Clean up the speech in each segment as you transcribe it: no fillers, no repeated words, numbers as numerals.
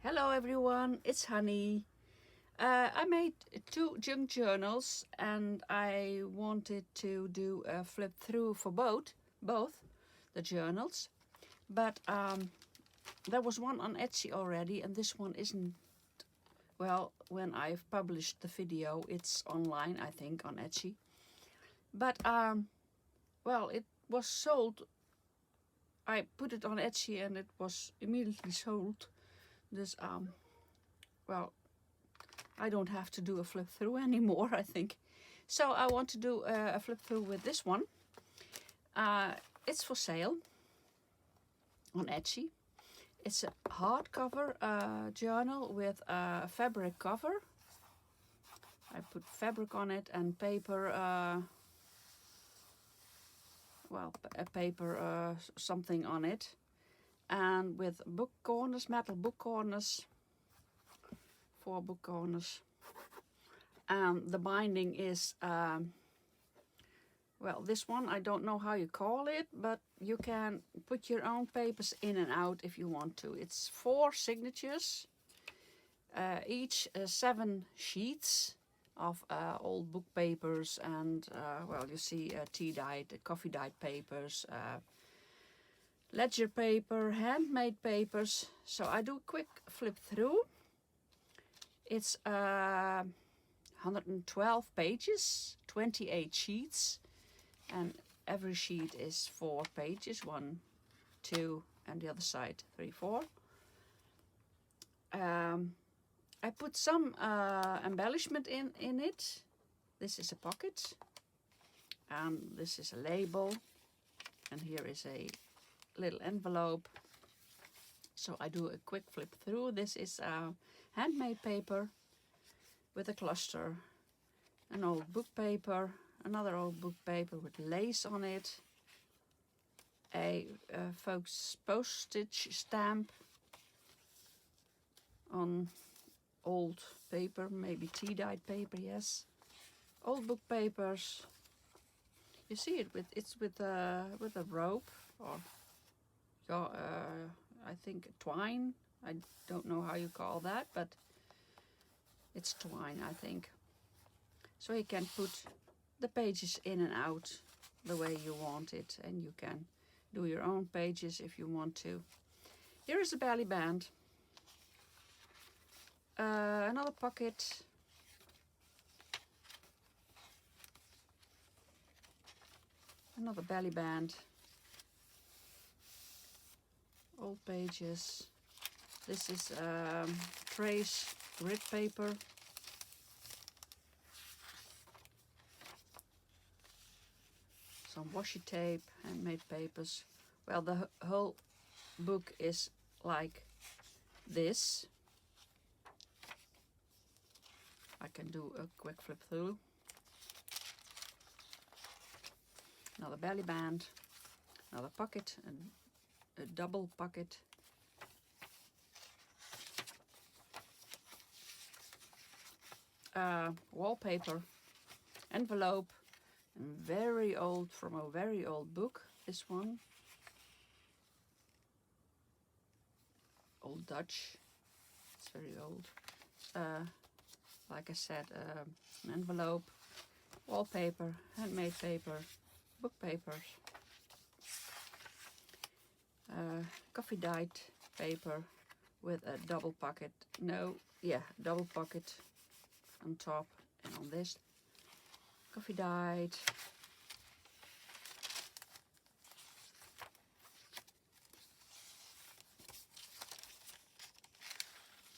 Hello everyone, it's Hanny. I made 2 junk journals and I wanted to do a flip through for both the journals. But there was one on Etsy already and this one isn't. Well, when I've published the video, it's online, I think, on Etsy. But well, it was sold. I put it on Etsy and it was immediately sold. Dus well, I don't have to do a flip through anymore, I think. So I want to do a flip through with this one. It's for sale on Etsy. It's a hardcover journal with a fabric cover. I put fabric on it and paper, a paper something on it. And with book corners, metal book corners, 4 book corners. And the binding is, well, this one, I don't know how you call it, but you can put your own papers in and out if you want to. It's 4 signatures, each 7 sheets of old book papers and, well, you see tea-dyed, coffee-dyed papers, ledger paper, handmade papers. So I do a quick flip through. It's 112 pages, 28 sheets, and every sheet is 4 pages, 1, 2, and the other side 3, 4. I put some embellishment in it. This is a pocket, and this is a label, and here is a little envelope. So I do a quick flip through. This is handmade paper with a cluster, an old book paper, another old book paper with lace on it, a folks postage stamp on old paper, maybe tea-dyed paper, yes. Old book papers. You see it with a rope or I think twine. I don't know how you call that, but it's twine, I think. So you can put the pages in and out the way you want it, and you can do your own pages if you want to. Here is a belly band. Another pocket. Another belly band. Old pages. This is trace grid paper. Some washi tape, handmade papers. Well, the whole book is like this. I can do a quick flip through. Another belly band, another pocket, and a double pocket. Wallpaper, envelope, and very old, from a very old book, this one. Old Dutch, it's very old. Like I said, an envelope, wallpaper, handmade paper, book papers, coffee dyed paper with a double pocket. Double pocket on top and on this. Coffee dyed.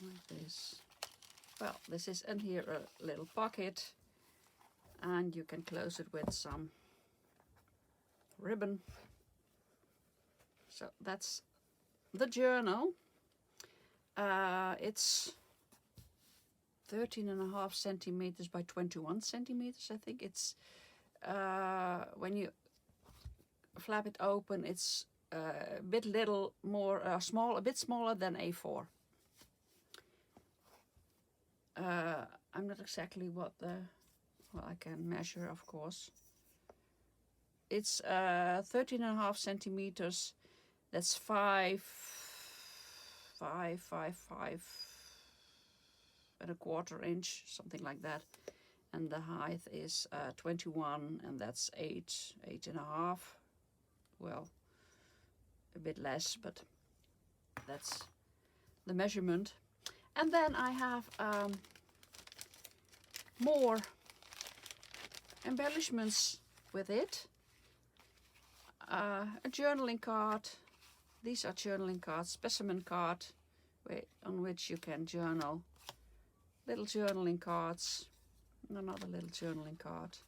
Like this. Well, this is in here a little pocket, and you can close it with some ribbon. So that's the journal. It's 13.5 centimeters by 21 centimeters, I think. It's when you flap it open, it's a bit little more small, a bit smaller than A4. I'm not exactly what well, I can measure, of course. It's 13.5 centimeters. That's 5 5.25 inch, something like that. And the height is 21, and that's 8.5. Well, a bit less, but that's the measurement. And then I have more embellishments with it. A journaling card. These are journaling cards, specimen card, on which you can journal. Little journaling cards. Another little journaling card.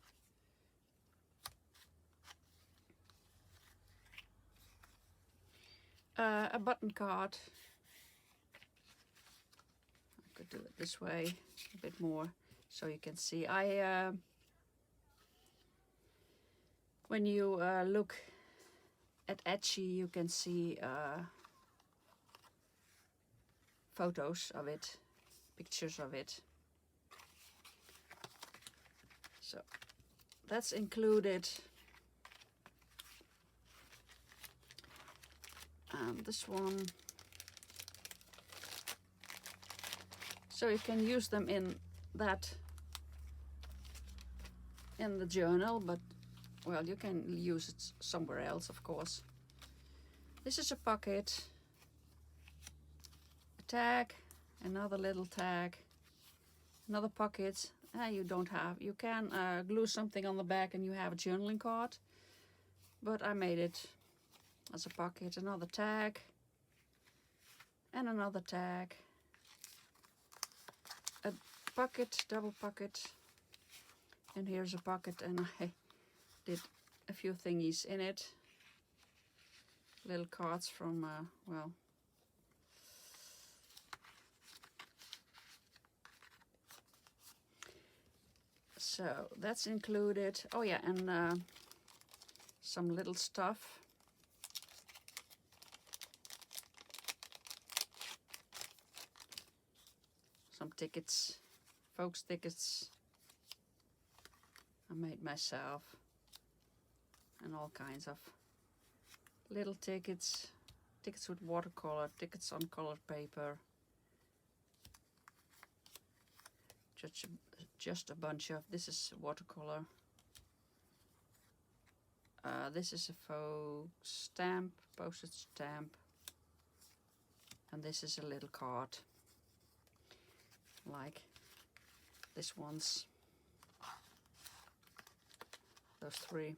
A button card. I could do it this way a bit more so you can see. When you look at Etsy, you can see photos of it, pictures of it. So that's included. And this one. So you can use them in the journal, but well, you can use it somewhere else, of course. This is a pocket, a tag, another little tag, another pocket. You can glue something on the back and you have a journaling card, but I made it as a pocket. Another tag and another tag, a pocket, double pocket, and here's a pocket, and I did a few thingies in it, little cards from well, so that's included. Oh yeah, and some little stuff. Some tickets, folks tickets I made myself, and all kinds of little tickets, tickets with watercolor, tickets on colored paper. Just a bunch of, this is watercolor. This is a faux stamp, postage stamp. And this is a little card, like this one's. Those three.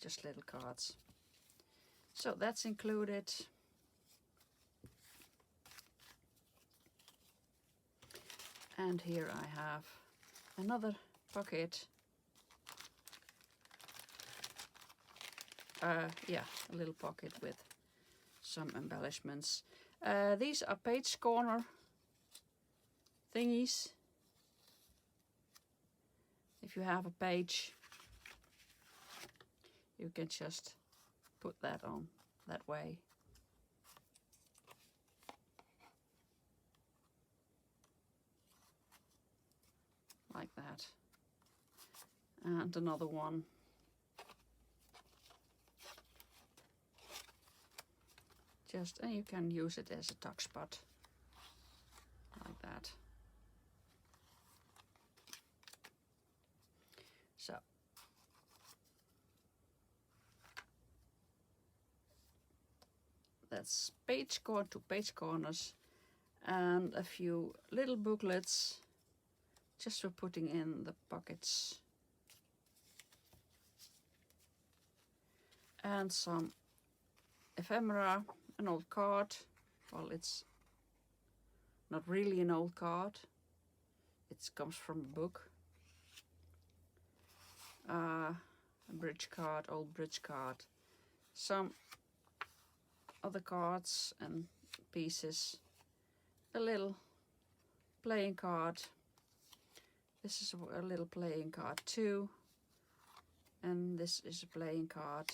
Just little cards. So that's included. And here I have another pocket. Yeah, a little pocket with some embellishments. These are page corner thingies. If you have a page, you can just put that on that way. Like that. And another one. And you can use it as a tuck spot. Like that. So. That's page corners and a few little booklets just for putting in the pockets. And some ephemera, an old card. Well, it's not really an old card. It comes from a book. A bridge card, old bridge card. Some other cards and pieces. A little playing card. This is a little playing card too. And this is a playing card.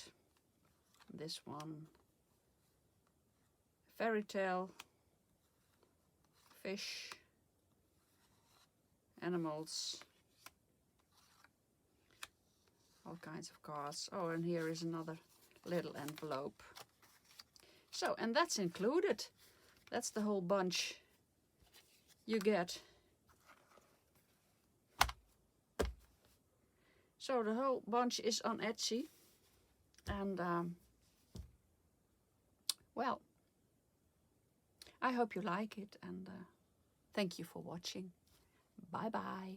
This one. Fairy tale. Fish. Animals. All kinds of cards. Oh, and here is another little envelope. So, and that's included. That's the whole bunch you get. So the whole bunch is on Etsy. And well, I hope you like it, and thank you for watching. Bye bye.